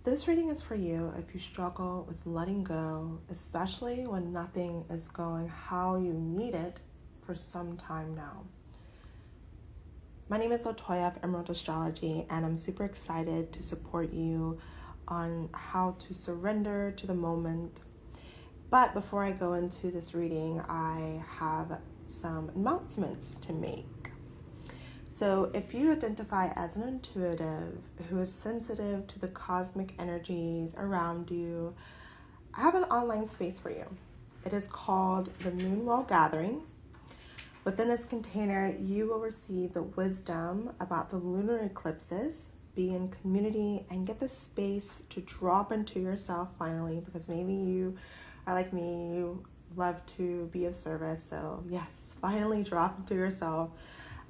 This reading is for you if you struggle with letting go, especially when nothing is going how you need it for some time now. My name is Latoya of Emerald Astrology, and I'm super excited to support you on how to surrender to the moment. But before I go into this reading, I have some announcements to make. So if you identify as an intuitive who is sensitive to the cosmic energies around you, I have an online space for you. It is called the Moonwell Gathering. Within this container, you will receive the wisdom about the lunar eclipses, be in community, and get the space to drop into yourself finally, because maybe you are like me, you love to be of service. So yes, finally drop into yourself.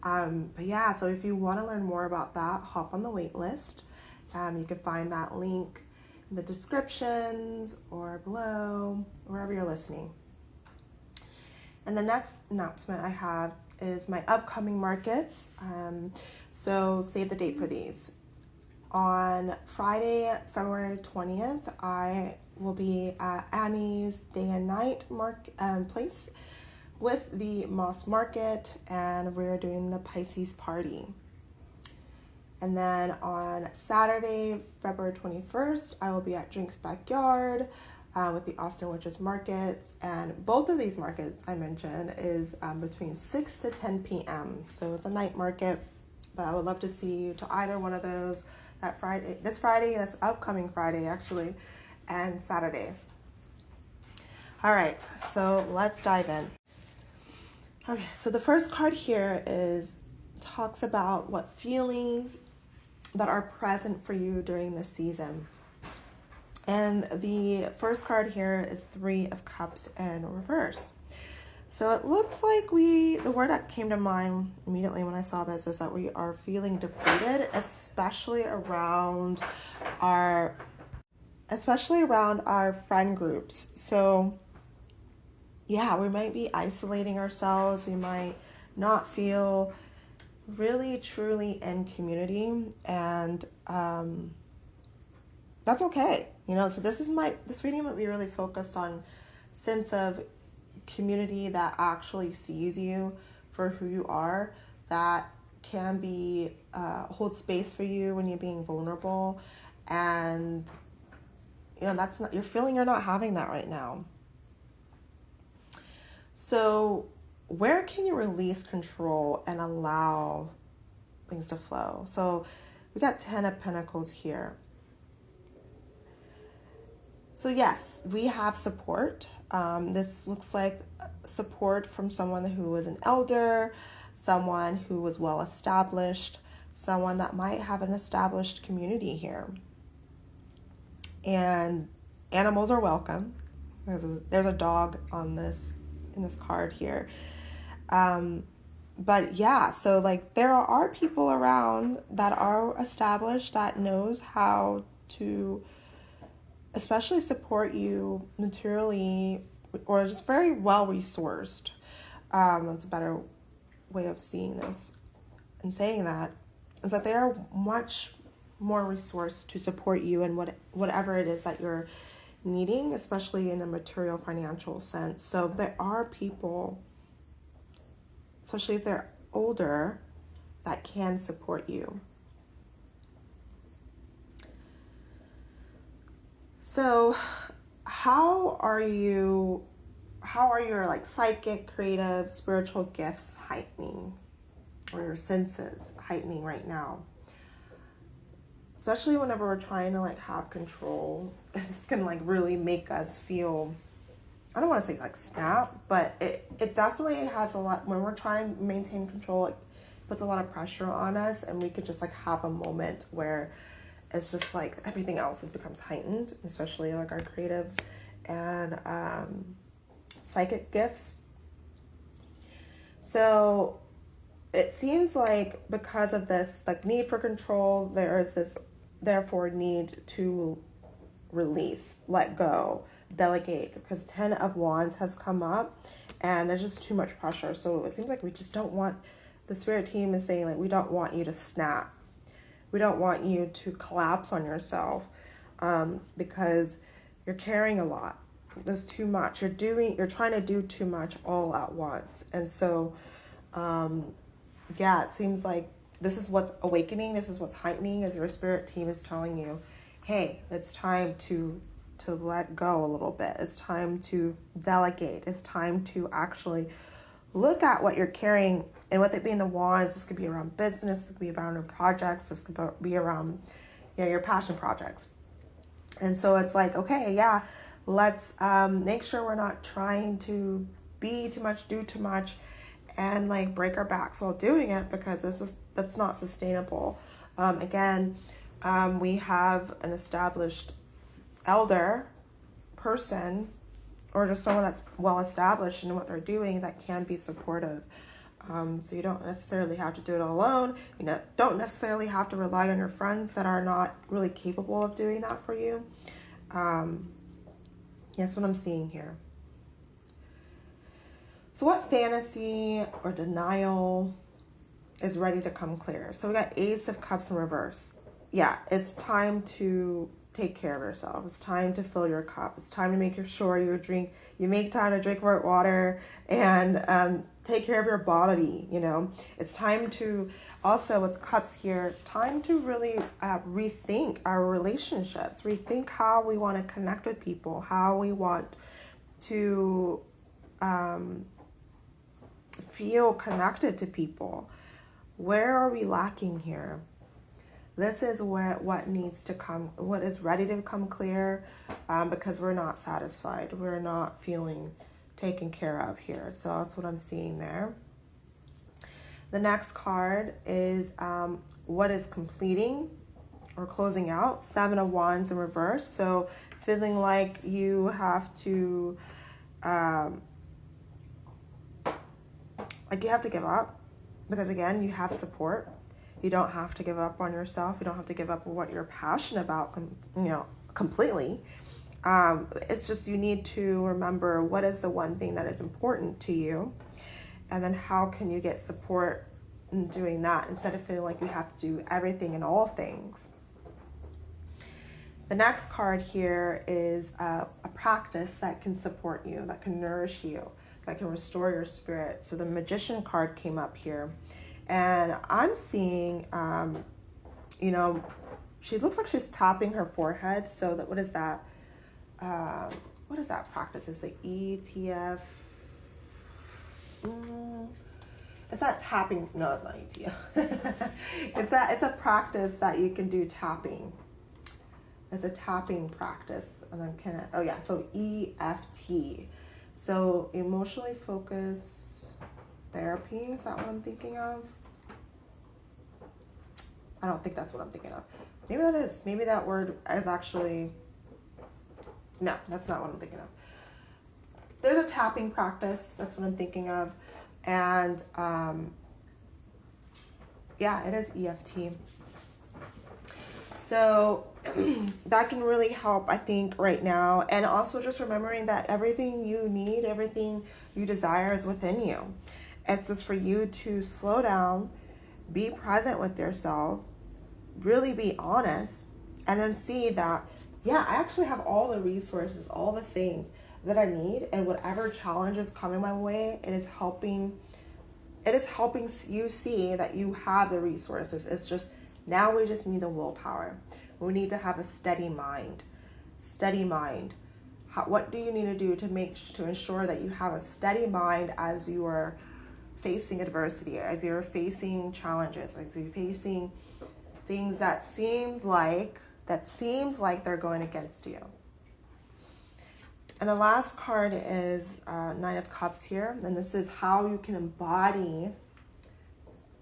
But yeah, so if you want to learn more about that, hop on the wait list. You can find that link in the descriptions or below, wherever you're listening. And the next announcement I have is my upcoming markets. So save the date for these. On Friday, February 20th, I will be at Annie's Day and Night place with the Moss Market, and we're doing the Pisces party. And then on Saturday, February 21st, I will be at Drinks Backyard with the Austin Witches Markets. And both of these markets I mentioned is between 6 to 10 p.m. So it's a night market, but I would love to see you to either one of those this upcoming Friday actually, and Saturday. All right, so let's dive in. Okay, so the first card here talks about what feelings that are present for you during this season. And the first card here is 3 of Cups in reverse. So it looks like the word that came to mind immediately when I saw this is that we are feeling depleted, especially around our friend groups. So yeah, we might be isolating ourselves. We might not feel really, truly in community, and that's okay. So this reading might be really focused on sense of community that actually sees you for who you are, that can be hold space for you when you're being vulnerable, and that's not, you're feeling you're not having that right now. So where can you release control and allow things to flow? So we got 10 of Pentacles here. So yes, we have support. This looks like support from someone who is an elder, someone who was well established, someone that might have an established community here. And animals are welcome. There's a dog in this card here. But yeah, so there are people around that are established, that knows how to especially support you materially, or just very well resourced. That's a better way of seeing this and saying that, is that they are much more resourced to support you in whatever it is that you're needing, especially in a material financial sense. So there are people, especially if they're older, that can support you. So how are your psychic, creative, spiritual gifts heightening, or your senses heightening right now? Especially whenever we're trying to have control, this can really make us feel, I don't want to say snap, but it definitely has a lot, when we're trying to maintain control, it puts a lot of pressure on us, and we could just have a moment where it's just everything else becomes heightened, especially our creative and psychic gifts. So it seems because of this need for control, there is this therefore need to release, let go, delegate, because 10 of Wands has come up and there's just too much pressure. So it seems we just don't want, the spirit team is saying we don't want you to snap. We don't want you to collapse on yourself. because you're carrying a lot. There's too much. You're trying to do too much all at once. And so, it seems like this is what's awakening. This is what's heightening as your spirit team is telling you, hey, it's time to let go a little bit. It's time to delegate. It's time to actually look at what you're carrying. And with it being the wands, this could be around business, this could be around your projects, this could be around your passion projects. And so it's like, okay, yeah, let's make sure we're not trying to be too much, do too much, and like break our backs while doing it, because that's not sustainable. Again, we have an established elder person, or just someone that's well established in what they're doing, that can be supportive. So you don't necessarily have to do it alone. You don't necessarily have to rely on your friends that are not really capable of doing that for you. That's what I'm seeing here. So what fantasy or denial is ready to come clear? So we got Ace of Cups in reverse. Yeah, it's time to take care of yourself. It's time to fill your cup. It's time to make sure you make time to drink more water and take care of your body. It's time to also, with cups here, time to really rethink our relationships, rethink how we want to connect with people, how we want to feel connected to people. Where are we lacking here? This is what needs to come, what is ready to come clear, because we're not satisfied. We're not feeling taken care of here. So that's what I'm seeing there. The next card is what is completing or closing out. 7 of Wands in reverse. So feeling like you have to, give up, because again, you have support. You don't have to give up on yourself. You don't have to give up on what you're passionate about, completely. It's just you need to remember what is the one thing that is important to you, and then how can you get support in doing that instead of feeling like you have to do everything and all things. The next card here is a practice that can support you, that can nourish you, that can restore your spirit. So the Magician card came up here. And I'm seeing, she looks like she's tapping her forehead. So what is that? What is that practice? Is it ETF? It's not tapping. No, it's not ETF. It's a practice that you can do tapping. It's a tapping practice. And I'm so EFT. So emotionally focused therapy, is that what I'm thinking of? I don't think that's what I'm thinking of. Maybe that is. Maybe that word is actually... No, that's not what I'm thinking of. There's a tapping practice. That's what I'm thinking of. And it is EFT. So that can really help, I think, right now. And also just remembering that everything you need, everything you desire is within you. It's just for you to slow down, be present with yourself, really be honest, and then see that, I actually have all the resources, all the things that I need, and whatever challenge is coming my way, it is helping you see that you have the resources. It's just, now we just need the willpower. We need to have a steady mind. What do you need to do to ensure that you have a steady mind as you are facing adversity, as you're facing challenges, as you're facing things that seems like they're going against you. And the last card is 9 of Cups here, and this is how you can embody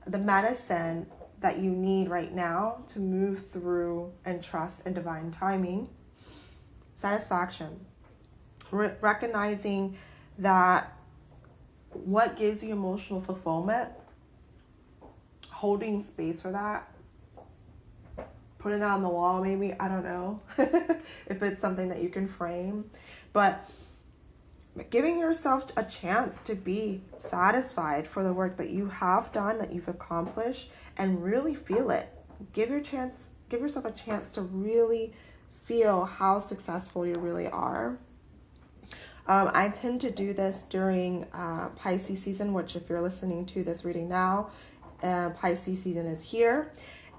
the medicine that you need right now to move through and trust in divine timing. Satisfaction. Recognizing that what gives you emotional fulfillment, holding space for that, putting it on the wall maybe, I don't know if it's something that you can frame, but giving yourself a chance to be satisfied for the work that you have done, that you've accomplished, and really feel it. Give yourself a chance to really feel how successful you really are. I tend to do this during Pisces season, which if you're listening to this reading now, Pisces season is here.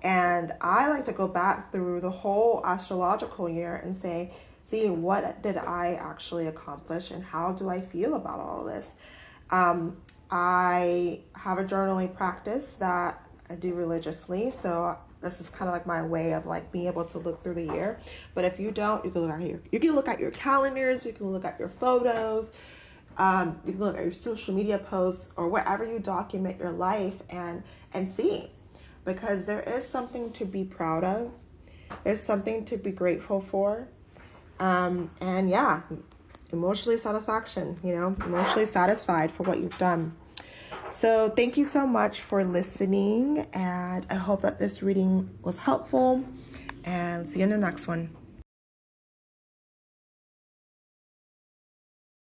And I like to go back through the whole astrological year and say, see, what did I actually accomplish and how do I feel about all of this? I have a journaling practice that I do religiously, so this is kind of like my way of like being able to look through the year. But if you don't, you can look at here. You can look at your calendars, you can look at your photos, you can look at your social media posts or wherever you document your life and see. Because there is something to be proud of. There's something to be grateful for. And yeah, emotionally satisfaction, emotionally satisfied for what you've done. So thank you so much for listening. And I hope that this reading was helpful. And see you in the next one.